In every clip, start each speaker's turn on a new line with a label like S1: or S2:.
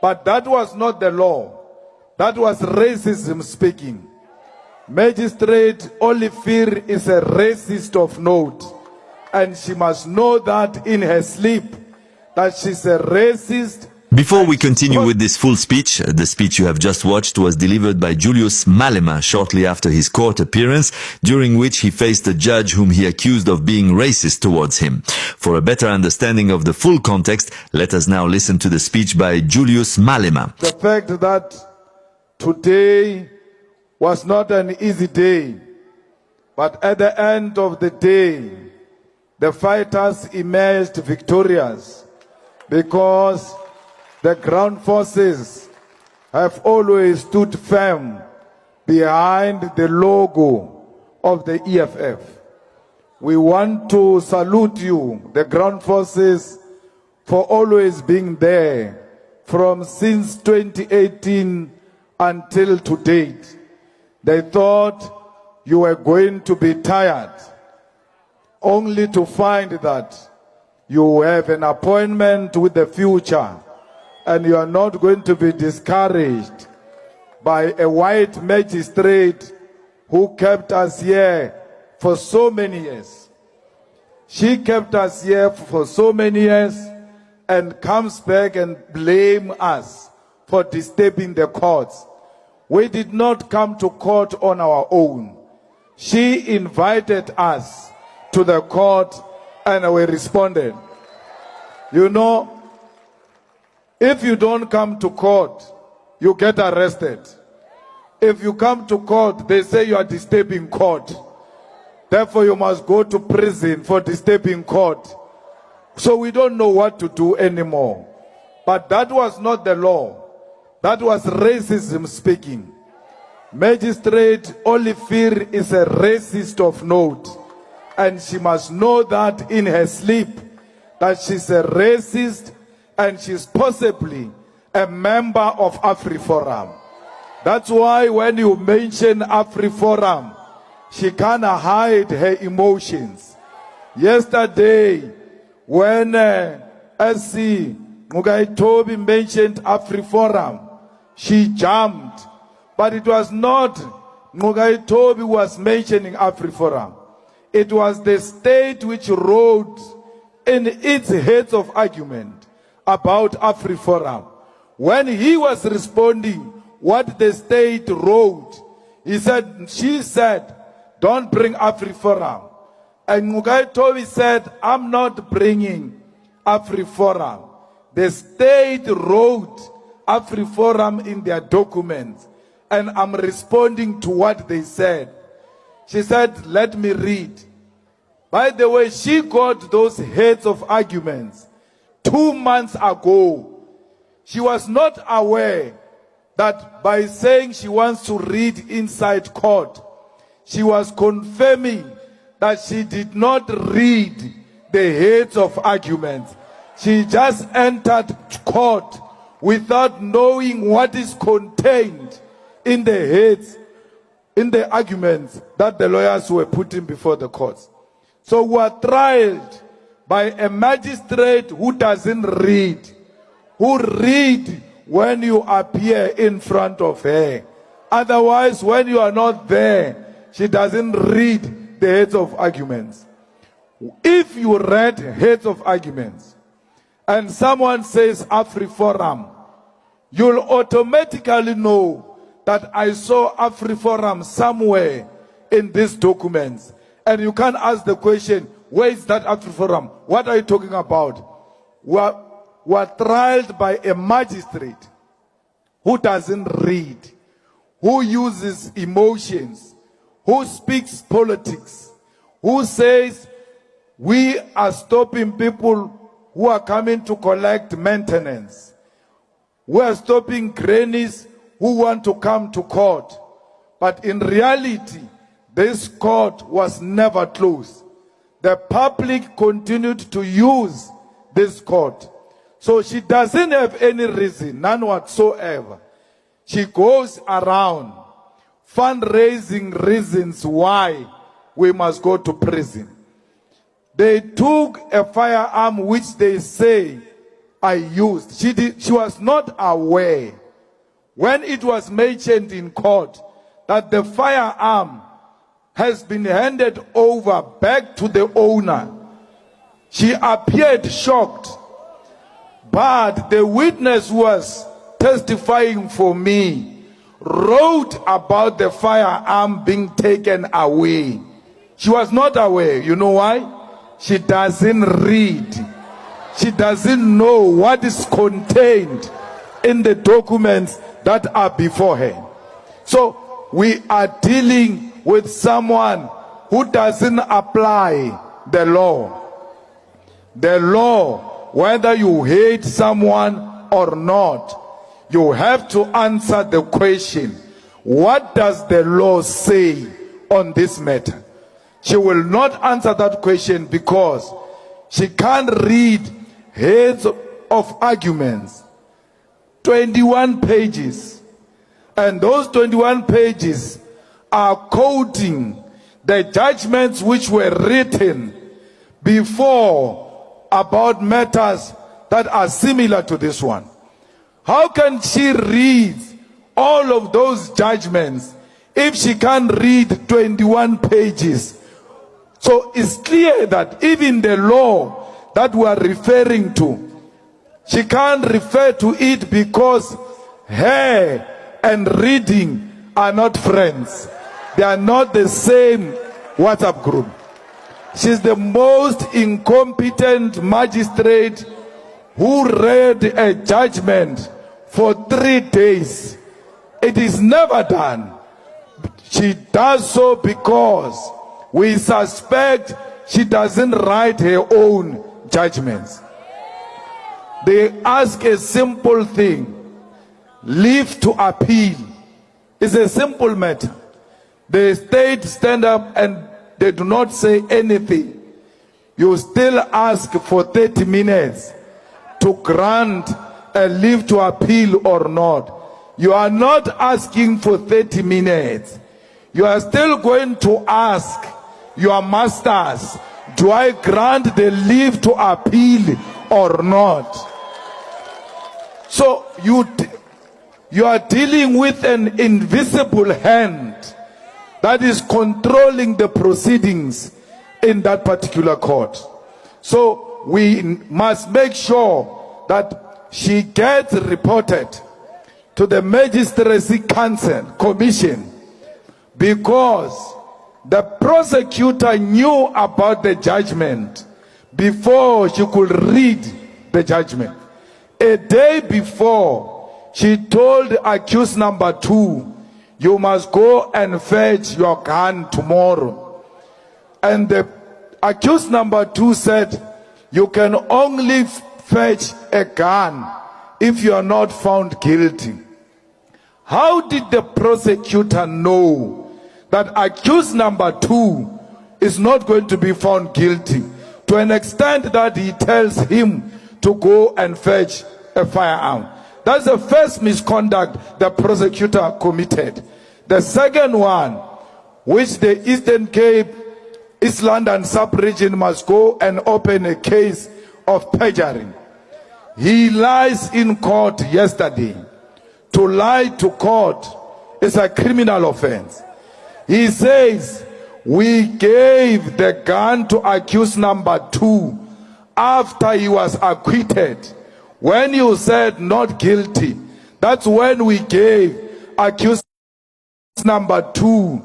S1: But that was not the law. That was racism speaking. Magistrate Oliver is a racist of note. And she must know that in her sleep, that she's a racist.
S2: Before we continue with this full speech, the speech you have just watched was delivered by Julius Malema shortly after his court appearance, during which he faced a judge whom he accused of being racist towards him. For a better understanding of the full context, let us now listen to the speech by Julius Malema.
S1: The fact that today was not an easy day, but at the end of the day, the fighters emerged victorious because the ground forces have always stood firm behind the logo of the EFF. We want to salute you, the ground forces, for always being there since 2018 until to date. They thought you were going to be tired, only to find that you have an appointment with the future. And you are not going to be discouraged by a white magistrate who kept us here for so many years. She kept us here for so many years and comes back and blame us for disturbing the courts. We did not come to court on our own. She invited us to the court and we responded. You know, if you don't come to court, you get arrested. If you come to court, they say you are disturbing court. Therefore, you must go to prison for disturbing court. So we don't know what to do anymore. But that was not the law. That was racism speaking. Magistrate Oliver is a racist of note. And she must know that in her sleep, that she's a racist and she's possibly a member of AfriForum. That's why when you mention AfriForum, she cannot hide her emotions. Yesterday, when SC Mugai Toby mentioned AfriForum, she jumped. But it was not Mugai Toby who was mentioning AfriForum. It was the state which wrote in its heads of argument about AfriForum. When he was responding what the state wrote, she said, don't bring AfriForum. And Mugai Toby said, I'm not bringing AfriForum. The state wrote AfriForum in their documents, and I'm responding to what they said. She said, let me read. By the way, she got those heads of arguments 2 months ago. She was not aware that by saying she wants to read inside court, she was confirming that she did not read the heads of arguments. She just entered court without knowing what is contained in the heads, in the arguments that the lawyers were putting before the courts. So we are tried by a magistrate who doesn't read, who read when you appear in front of her. Otherwise, when you are not there, she doesn't read the heads of arguments. If you read heads of arguments and someone says AfriForum, you'll automatically know that I saw AfriForum somewhere in these documents. And you can't ask the question, where is that AfriForum? What are you talking about? We're tried by a magistrate who doesn't read, who uses emotions, who speaks politics, who says we are stopping people who are coming to collect maintenance. We are stopping grannies who want to come to court. But in reality, this court was never closed. The public continued to use this court. So she doesn't have any reason, none whatsoever. She goes around fundraising reasons why we must go to prison. They took a firearm which they say I used. She was not aware when it was mentioned in court that the firearm has been handed over back to the owner. She appeared shocked, but the witness who was testifying for me wrote about the firearm being taken away. She was not aware. You know why? She doesn't read. She doesn't know what is contained in the documents that are before her. So we are dealing with someone who doesn't apply the law. The law, whether you hate someone or not, you have to answer the question, what does the law say on this matter? She will not answer that question because she can't read heads of arguments, 21 pages. And those 21 pages are quoting the judgments which were written before about matters that are similar to this one. How can she read all of those judgments if she can't read 21 pages? So it's clear that even the law that we are referring to, she can't refer to it because her and reading are not friends. They are not the same WhatsApp group. She's the most incompetent magistrate who read a judgment for 3 days. It is never done. She does so because we suspect she doesn't write her own judgments. They ask a simple thing, leave to appeal. It's a simple matter. The state stand up and they do not say anything. You still ask for 30 minutes to grant a leave to appeal or not. You are not asking for 30 minutes. You are still going to ask your masters, do I grant the leave to appeal or not? So you are dealing with an invisible hand that is controlling the proceedings in that particular court. So we must make sure that she gets reported to the Magistracy Council Commission, because the prosecutor knew about the judgment before she could read the judgment. A day before, she told accused number 2, you must go and fetch your gun tomorrow. And the accused number 2 said, you can only fetch a gun if you are not found guilty. How did the prosecutor know that accused number 2 is not going to be found guilty, to an extent that he tells him to go and fetch a firearm? That's the first misconduct the prosecutor committed. The second one, which the Eastern Cape, East London sub-region must go and open a case of perjury. He lies in court yesterday. To lie to court is a criminal offense. He says, we gave the gun to accused number 2 after he was acquitted. When you said not guilty, that's when we gave accused number 2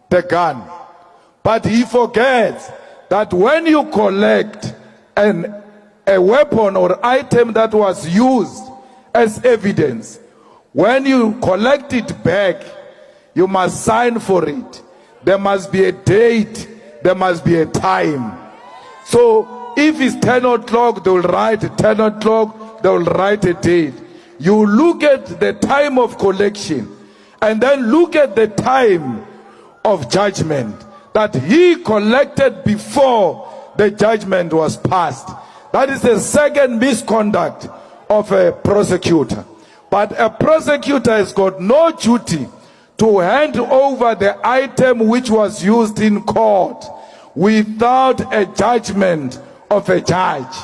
S1: the gun. But he forgets that when you collect a weapon or item that was used as evidence, when you collect it back, you must sign for it. There must be a date. There must be a time. So if it's 10 o'clock, they will write 10 o'clock. They will write a date. You look at the time of collection and then look at the time of judgment that he collected before the judgment was passed. That is the second misconduct of a prosecutor. But a prosecutor has got no duty to hand over the item which was used in court without a judgment of a judge.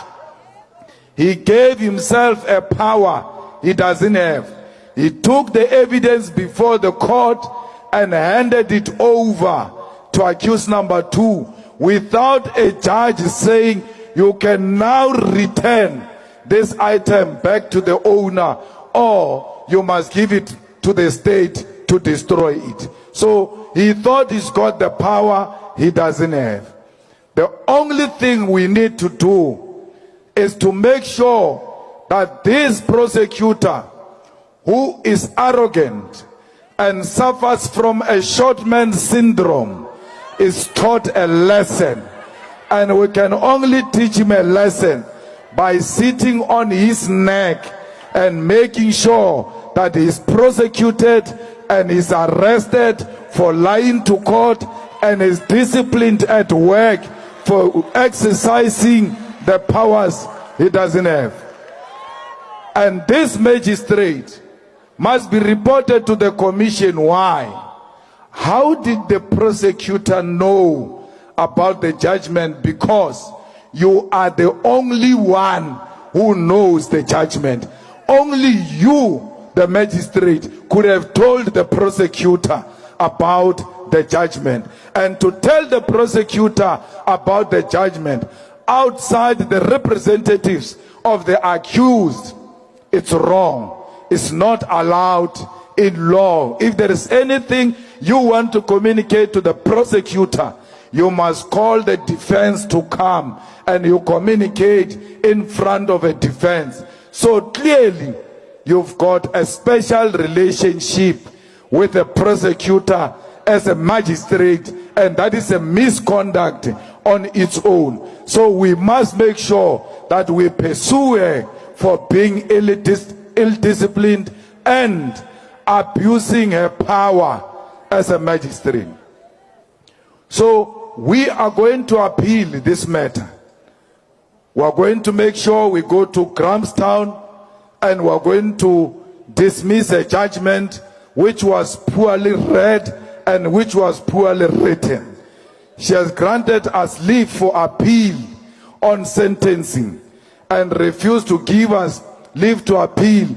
S1: He gave himself a power he doesn't have. He took the evidence before the court and handed it over to accused number 2 without a judge saying, you can now return this item back to the owner, or you must give it to the state to destroy it. So he thought he's got the power he doesn't have. The only thing we need to do is to make sure that this prosecutor, who is arrogant and suffers from a short man syndrome, is taught a lesson. And we can only teach him a lesson by sitting on his neck and making sure that he is prosecuted and is arrested for lying to court and is disciplined at work for exercising the powers he doesn't have. And this magistrate must be reported to the commission. Why? How did the prosecutor know about the judgment? Because you are the only one who knows the judgment. Only you, the magistrate, could have told the prosecutor about the judgment. And to tell the prosecutor about the judgment outside the representatives of the accused, it's wrong. It's not allowed in law. If there is anything you want to communicate to the prosecutor, you must call the defense to come and you communicate in front of a defense. So clearly, you've got a special relationship with the prosecutor as a magistrate, and that is a misconduct on its own. So we must make sure that we pursue her for being ill-disciplined and abusing her power as a magistrate. So we are going to appeal this matter. We are going to make sure we go to Grahamstown and we are going to dismiss a judgment which was poorly read and which was poorly written. She has granted us leave for appeal on sentencing and refused to give us leave to appeal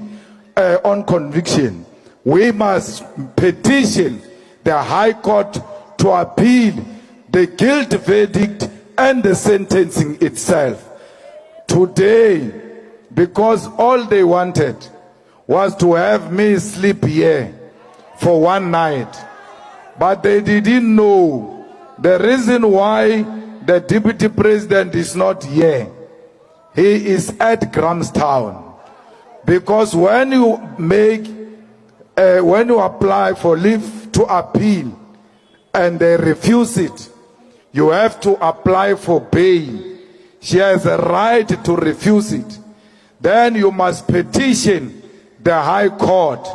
S1: on conviction. We must petition the High Court to appeal the guilt verdict and the sentencing itself. Today, because all they wanted was to have me sleep here for one night, but they didn't know the reason why the Deputy President is not here. He is at Grahamstown. Because when you apply for leave to appeal and they refuse it, you have to apply for bail. She has a right to refuse it. Then you must petition the High Court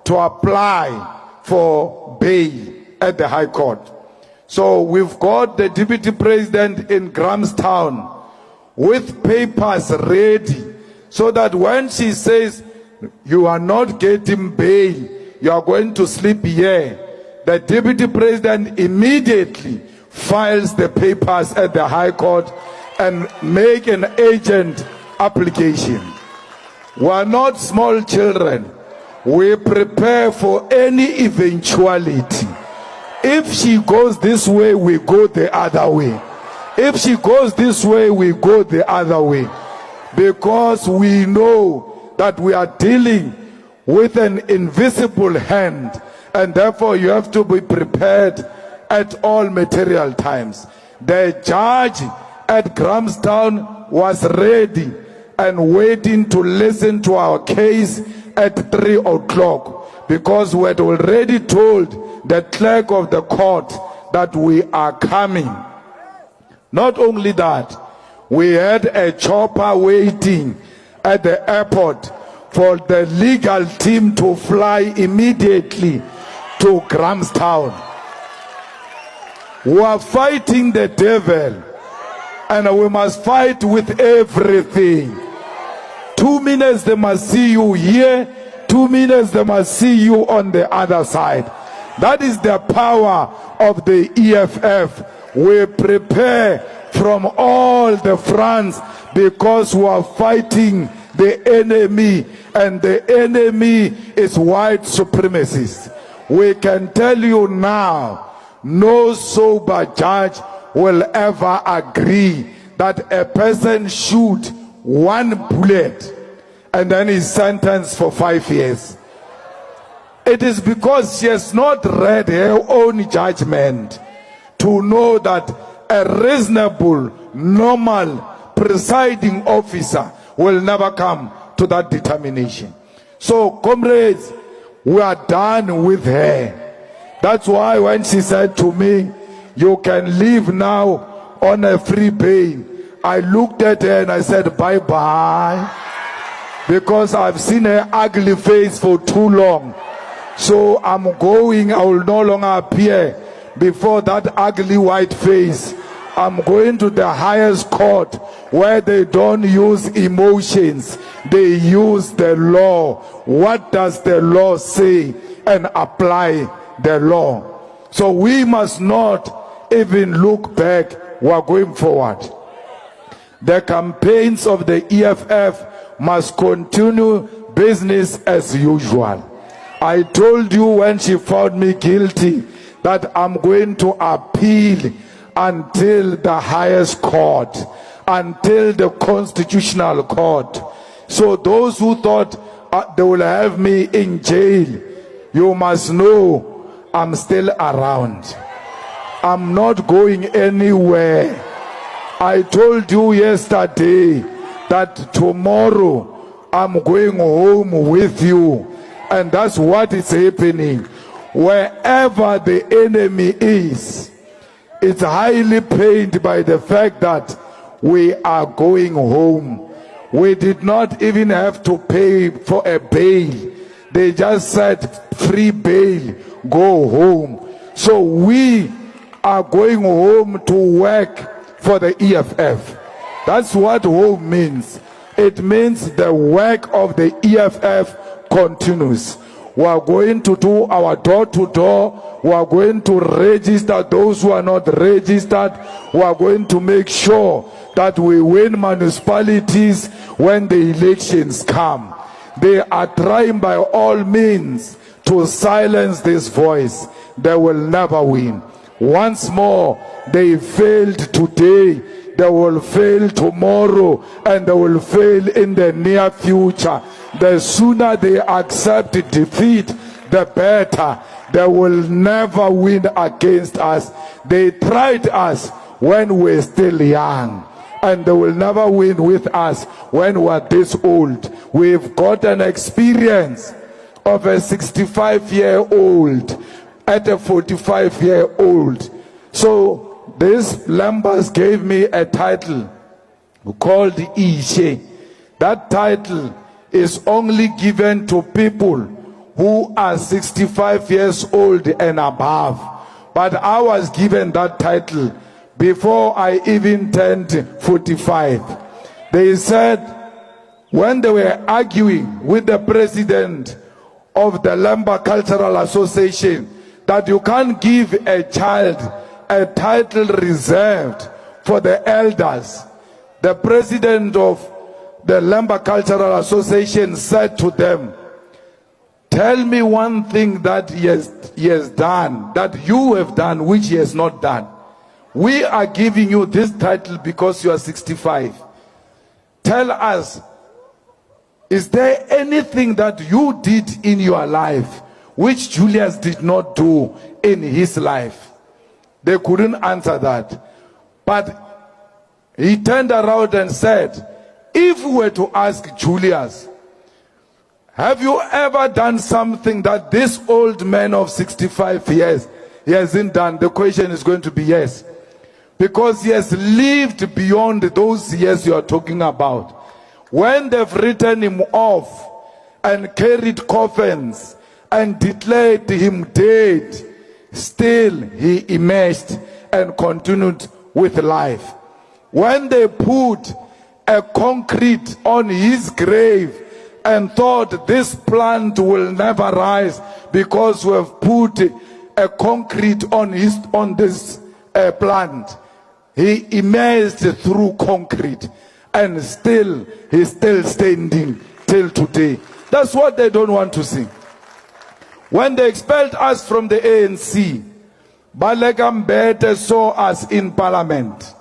S1: to apply for bail at the High Court. So we've got the Deputy President in Grahamstown with papers ready, so that when she says you are not getting bail, you are going to sleep here, the Deputy President immediately files the papers at the High Court and make an agent application. We are not small children. We prepare for any eventuality. If she goes this way, we go the other way. If she goes this way, we go the other way. Because we know that we are dealing with an invisible hand, and therefore you have to be prepared at all material times. The judge at Grahamstown was ready and waiting to listen to our case at 3 o'clock, because we had already told the clerk of the court that we are coming. Not only that, we had a chopper waiting at the airport for the legal team to fly immediately to Grahamstown. We are fighting the devil, and we must fight with everything. 2 minutes they must see you here, 2 minutes they must see you on the other side. That is the power of the EFF. We prepare from all the fronts because we are fighting the enemy, and the enemy is white supremacists. We can tell you now, no sober judge will ever agree that a person shoot one bullet and then is sentenced for 5 years. It is because she has not read her own judgment to know that a reasonable, normal, presiding officer will never come to that determination. So, comrades, we are done with her. That's why when she said to me, you can leave now on a free bail, I looked at her and I said, bye-bye. Because I've seen her ugly face for too long. So I'm going, I will no longer appear before that ugly white face. I'm going to the highest court where they don't use emotions. They use the law. What does the law say? And apply the law. So we must not even look back. We are going forward. The campaigns of the EFF must continue business as usual. I told you when she found me guilty that I'm going to appeal until the highest court, until the constitutional court. So those who thought they will have me in jail, you must know I'm still around. I'm not going anywhere. I told you yesterday that tomorrow I'm going home with you. And that's what is happening. Wherever the enemy is, it's highly pained by the fact that we are going home. We did not even have to pay for a bail. They just said free bail, go home. So we are going home to work for the EFF. That's what home means. It means the work of the EFF continues. We are going to do our door-to-door. We are going to register those who are not registered. We are going to make sure that we win municipalities when the elections come. They are trying by all means to silence this voice. They will never win. Once more, they failed today. They will fail tomorrow, and they will fail in the near future. The sooner they accept defeat, the better. They will never win against us. They tried us when we're still young, and they will never win with us when we're this old. We've got an experience of a 65-year-old at a 45-year-old. So this Lambas gave me a title called Ishe. That title is only given to people who are 65 years old and above. But I was given that title before I even turned 45. They said when they were arguing with the president of the Lamba Cultural Association that you can't give a child a title reserved for the elders, the president of the Lamba Cultural Association said to them, tell me one thing that he has done, that you have done, which he has not done. We are giving you this title because you are 65. Tell us, is there anything that you did in your life which Julius did not do in his life? They couldn't answer that. But he turned around and said, if we were to ask Julius, have you ever done something that this old man of 65 years he hasn't done? The question is going to be yes. Because he has lived beyond those years you are talking about. When they've written him off and carried coffins and declared him dead, still he emerged and continued with life. When they put a concrete on his grave and thought this plant will never rise because we have put a concrete on this plant, he emerged through concrete. and still he's still standing till today. That's what they don't want to see. When they expelled us from the ANC, Baleka Mbete saw us in parliament.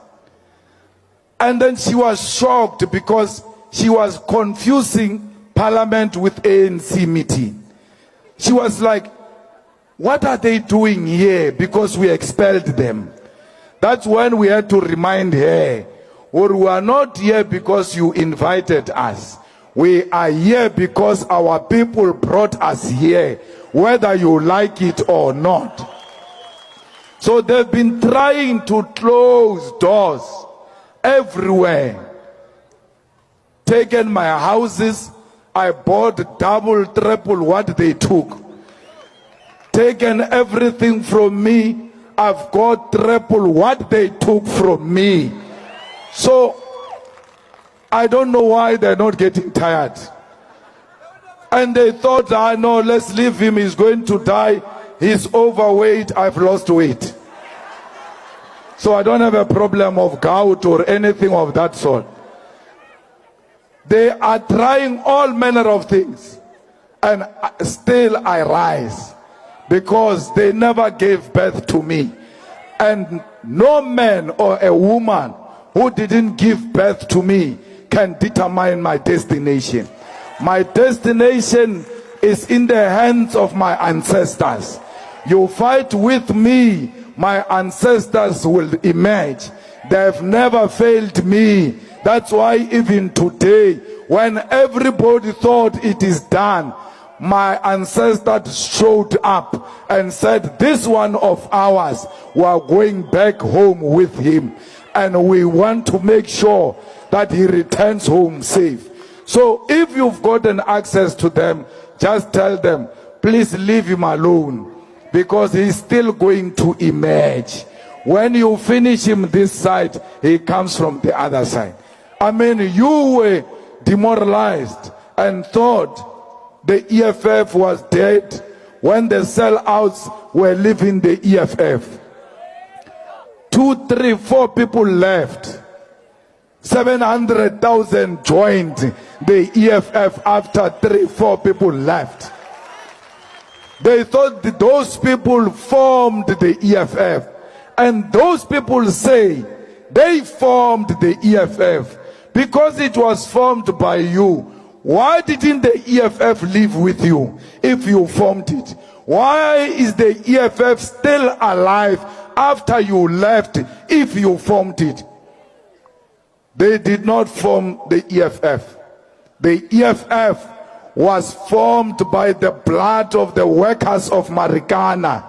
S1: And then she was shocked because she was confusing parliament with ANC meeting. She was like, what are they doing here? Because we expelled them. That's when we had to remind her, or we are not here because you invited us. We are here because our people brought us here, whether you like it or not. So they've been trying to close doors everywhere. Taken my houses, I bought double, triple what they took. Taken everything from me, I've got triple what they took from me. So I don't know why they're not getting tired. And they thought, no, let's leave him, he's going to die. He's overweight, I've lost weight. So I don't have a problem of gout or anything of that sort. They are trying all manner of things. And still I rise. Because they never gave birth to me. And no man or a woman who didn't give birth to me can determine my destination. My destination is in the hands of my ancestors. You fight with me, my ancestors will emerge. They have never failed me. That's why even today, when everybody thought it is done, my ancestors showed up and said, this one of ours, we are going back home with him. And we want to make sure that he returns home safe. So if you've gotten access to them, just tell them, please leave him alone. Because he's still going to emerge. When you finish him this side, he comes from the other side. I mean, you were demoralized and thought the EFF was dead when the sellouts were leaving the EFF. 2, 3, 4 people left. 700,000 joined the EFF after 3, 4 people left. They thought that those people formed the EFF. And those people say they formed the EFF because it was formed by you. Why didn't the EFF live with you if you formed it? Why is the EFF still alive after you left if you formed it? They did not form the EFF. The EFF was formed by the blood of the workers of Marikana.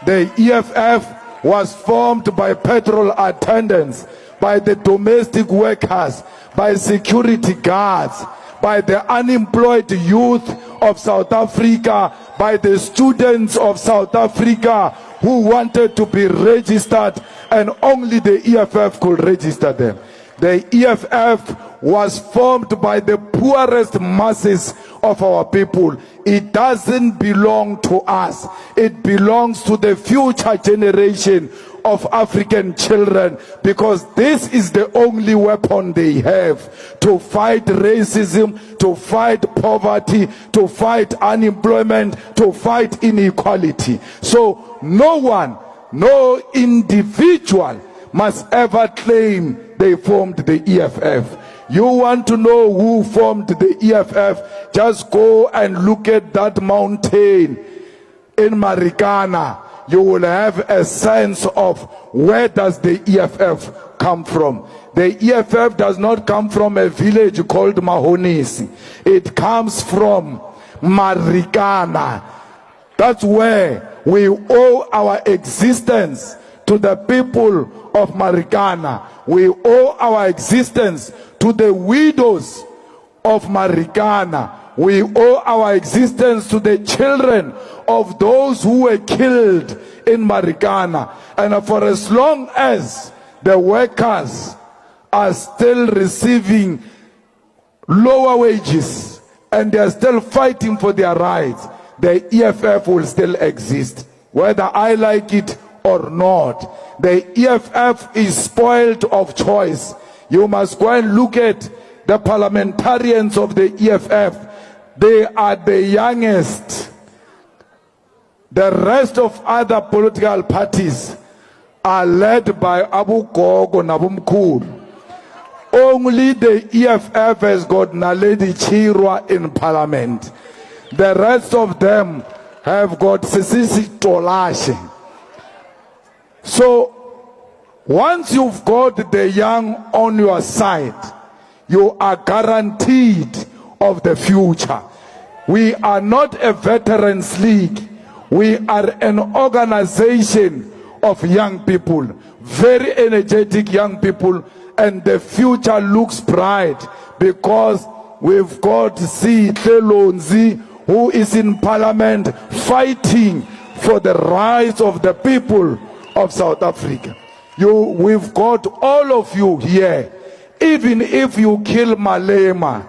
S1: The EFF was formed by petrol attendants, by the domestic workers, by security guards, by the unemployed youth of South Africa, by the students of South Africa who wanted to be registered, and only the EFF could register them. The EFF was formed by the poorest masses of our people. It doesn't belong to us. It belongs to the future generation of African children, because this is the only weapon they have to fight racism, to fight poverty, to fight unemployment, to fight inequality. So no one, no individual must ever claim they formed the EFF. You want to know who formed the EFF? Just go and look at that mountain in Marikana. You will have a sense of where does the EFF come from. The EFF does not come from a village called Mahonisi. It comes from Marikana. That's where we owe our existence to the people of Marikana. We owe our existence to the widows of Marikana. We owe our existence to the children of those who were killed in Marikana. And for as long as the workers are still receiving lower wages and they are still fighting for their rights, the EFF will still exist, whether I like it or not. The EFF is spoiled of choice. You must go and look at the parliamentarians of the EFF. They are the youngest. The rest of other political parties are led by Abu Gogo Nabumkur. Only the EFF has got Naledi Chirwa in parliament. The rest of them have got Sisisi Tolashe. So, once you've got the young on your side, you are guaranteed of the future. We are not a veterans league. We are an organization of young people, very energetic young people, and the future looks bright because we've got Telonzi, who is in parliament fighting for the rights of the people of South Africa. We've got all of you here. Even if you kill Malema,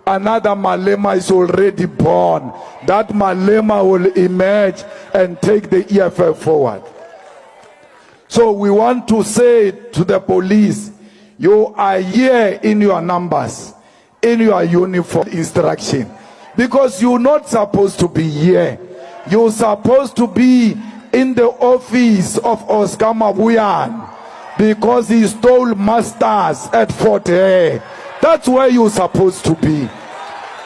S1: another Malema is already born. That Malema will emerge and take the EFF forward. So we want to say to the police, you are here in your numbers, in your uniform instruction, because you're not supposed to be here. You're supposed to be in the office of Oscar Mabuyan because he stole masters at Fort Hare. That's where you're supposed to be.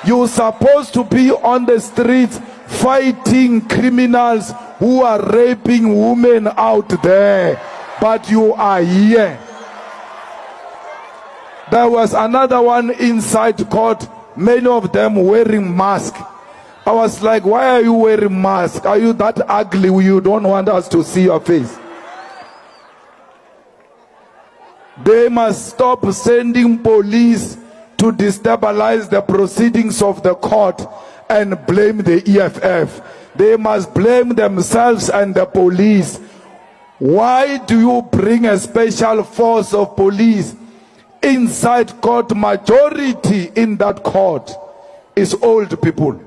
S1: You're supposed to be on the streets fighting criminals who are raping women out there. But you are here. There was another one inside court, many of them wearing masks. I was like, why are you wearing masks? Are you that ugly you don't want us to see your face? They must stop sending police to destabilize the proceedings of the court and blame the EFF. They must blame themselves and the police. Why do you bring a special force of police inside court? Majority in that court is old people.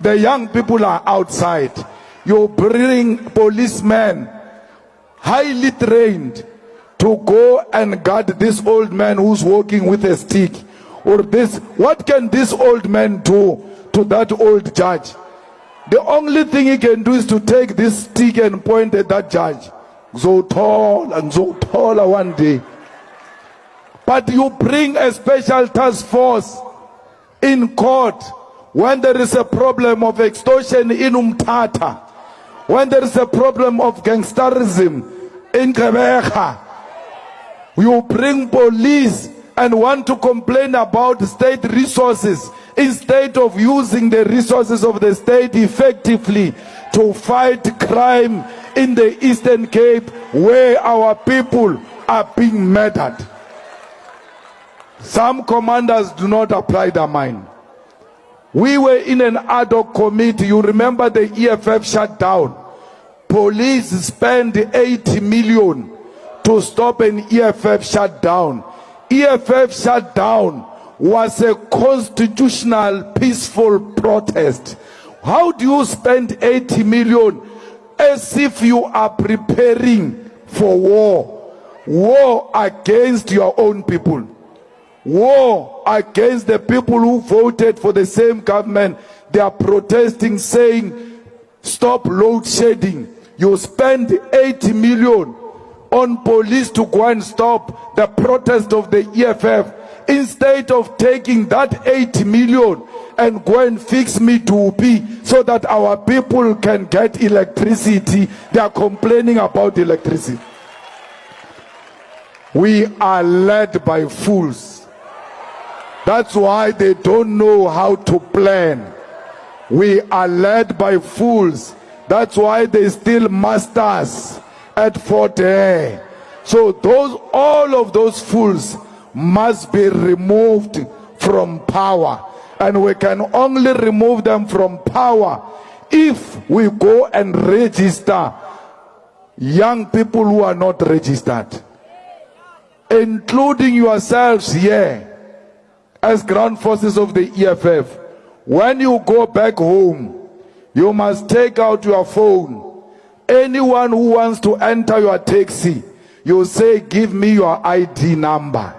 S1: The young people are outside. You bring policemen, highly trained, to go and guard this old man who's walking with a stick. Or this, what can this old man do to that old judge? The only thing he can do is to take this stick and point at that judge. So tall and so taller one day. But you bring a special task force in court when there is a problem of extortion in Umtata, when there is a problem of gangsterism in Gqeberha. You bring police and want to complain about state resources instead of using the resources of the state effectively to fight crime in the Eastern Cape where our people are being murdered. Some commanders do not apply their mind. We were in an ad hoc committee. You remember the EFF shutdown. Police spent 80 million to stop an EFF shutdown. EFF shutdown was a constitutional peaceful protest. How do you spend 80 million as if you are preparing for war? War against your own people. War against the people who voted for the same government. They are protesting, saying, stop load shedding. You spend 80 million on police to go and stop the protest of the EFF instead of taking that 80 million and go and fix Medupi so that our people can get electricity. They are complaining about electricity. We are led by fools. That's why they don't know how to plan. We are led by fools. That's why they steal masters at Fort Hare. So all of those fools must be removed from power. And we can only remove them from power if we go and register young people who are not registered, including yourselves here as ground forces of the EFF. When you go back home, you must take out your phone. Anyone who wants to enter your taxi, you say, give me your ID number.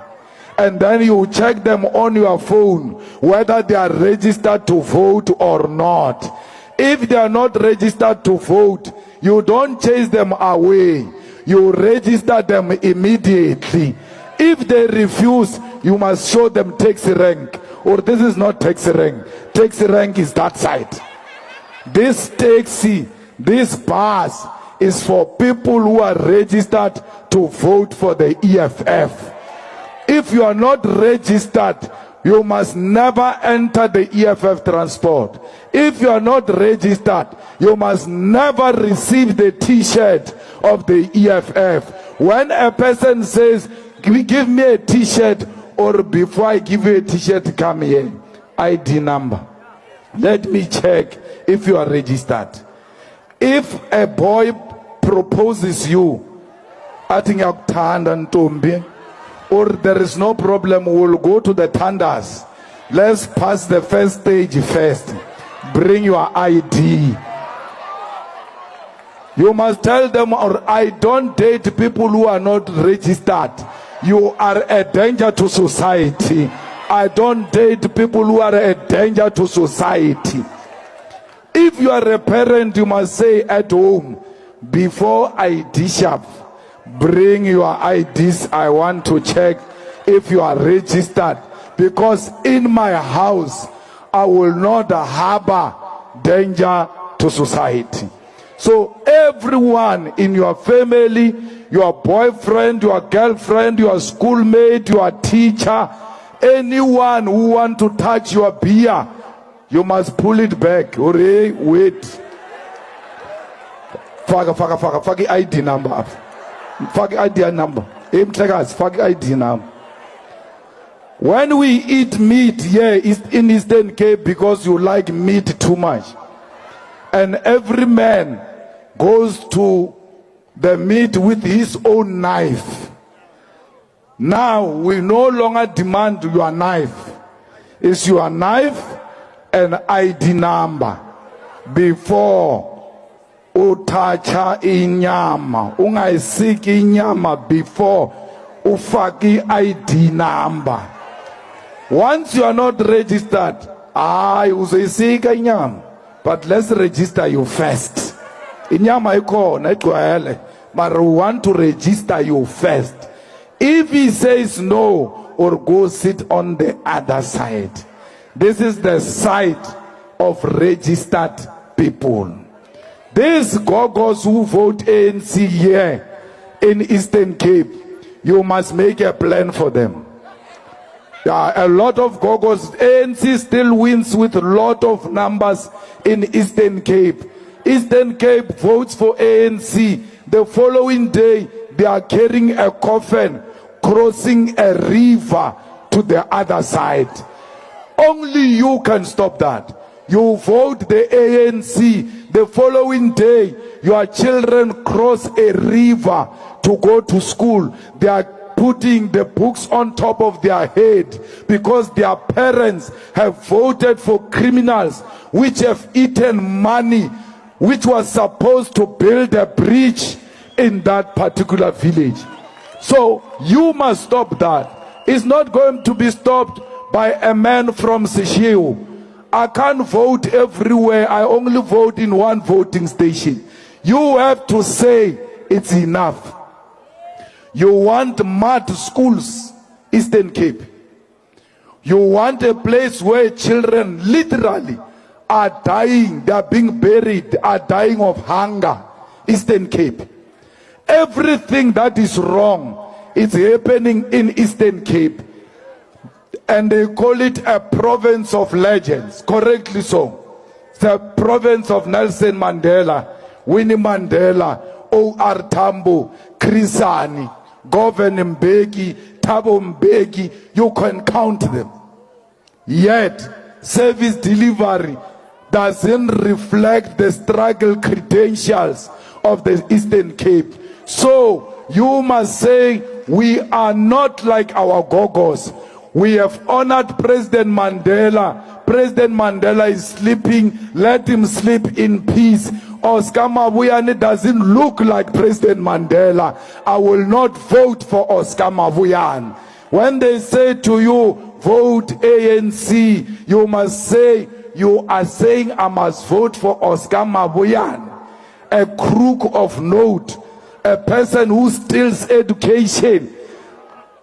S1: and then you check them on your phone whether they are registered to vote or not. If they are not registered to vote, you don't chase them away. You register them immediately. If they refuse, you must show them taxi rank. Or this is not taxi rank. Taxi rank is that side. This taxi, this bus is for people who are registered to vote for the EFF. If you are not registered, you must never enter the EFF transport. If you are not registered, you must never receive the t-shirt of the EFF. When a person says, give me a t-shirt, or before I give you a t-shirt, come here, ID number. Let me check if you are registered. If a boy proposes you, I think or there is no problem, we'll go to the Tandas. Let's pass the first stage first. Bring your ID. You must tell them, or I don't date people who are not registered. You are a danger to society. I don't date people who are a danger to society. If you are a parent, you must say at home, before I dish up, bring your IDs. I want to check if you are registered, because in my house I will not harbor danger to society. So everyone in your family, your boyfriend, your girlfriend, your schoolmate, your teacher, anyone who want to touch your beer, you must pull it back. Hooray, wait. Fag ID number up. Fag ID number. Fag ID number. When we eat meat here in Eastern Cape, because you like meat too much, and every man goes to the meat with his own knife. Now we no longer demand your knife. It's your knife and ID number before utacha inyama. Ungaisiki inyama before ufaki ID number. Once you are not registered, uzoisika inyama. But let's register you first. Inyama ikhona igcwele, but we want to register you first. If he says no, or go sit on the other side. This is the side of registered people. These gogos who vote ANC here in Eastern Cape, you must make a plan for them. There are a lot of gogos. ANC still wins with a lot of numbers in Eastern Cape. Eastern Cape votes for ANC. The following day, they are carrying a coffin, crossing a river to the other side. Only you can stop that. You vote the ANC. The following day, your children cross a river to go to school. They are putting the books on top of their head because their parents have voted for criminals which have eaten money which was supposed to build a bridge in that particular village. So you must stop that. It's not going to be stopped by a man from Seshego. I can't vote everywhere. I only vote in one voting station. You have to say it's enough. You want mud schools, Eastern Cape. You want a place where children literally are dying, they are being buried, are dying of hunger, Eastern Cape. Everything that is wrong is happening in Eastern Cape. And they call it a province of legends, correctly so. It's a province of Nelson Mandela, Winnie Mandela, O.R. Tambo, Chris Hani, Govan Mbeki, Thabo Mbeki, you can count them. Yet, service delivery doesn't reflect the struggle credentials of the Eastern Cape. So, you must say, we are not like our gogos. We have honored President Mandela. President Mandela is sleeping. Let him sleep in peace. Oscar Mavuyane doesn't look like President Mandela. I will not vote for Oscar Mavuyane. When they say to you, vote ANC, you must say, you are saying I must vote for Oscar Maboyan, a crook of note, a person who steals education.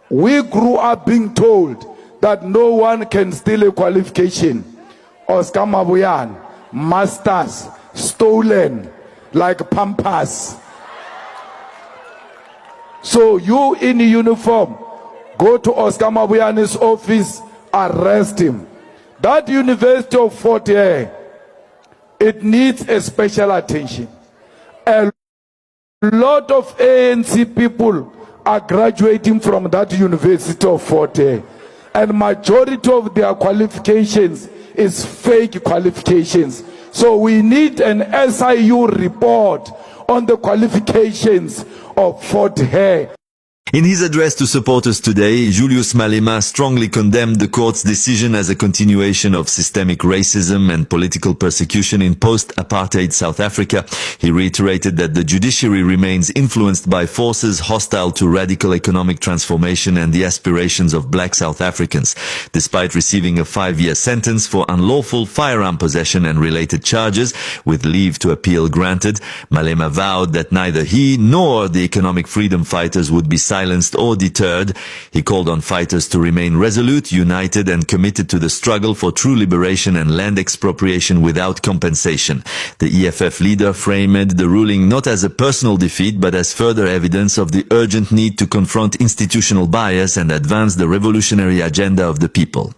S1: We grew up being told that no one can steal a qualification. Oscar Maboyan, masters, stolen like Pampas. So you in uniform, go to Oscar Maboyan's office, arrest him. That University of Fort Hare, it needs a special attention. A lot of ANC people are graduating from that University of Fort Hare, and majority of their qualifications is fake qualifications. So we need an SIU report on the qualifications of Fort Hare.
S2: In his address to supporters today, Julius Malema strongly condemned the court's decision as a continuation of systemic racism and political persecution in post-apartheid South Africa. He reiterated that the judiciary remains influenced by forces hostile to radical economic transformation and the aspirations of black South Africans. Despite receiving a 5-year sentence for unlawful firearm possession and related charges, with leave to appeal granted, Malema vowed that neither he nor the economic freedom fighters would be silenced or deterred. He called on fighters to remain resolute, united and committed to the struggle for true liberation and land expropriation without compensation. The EFF leader framed the ruling not as a personal defeat but as further evidence of the urgent need to confront institutional bias and advance the revolutionary agenda of the people.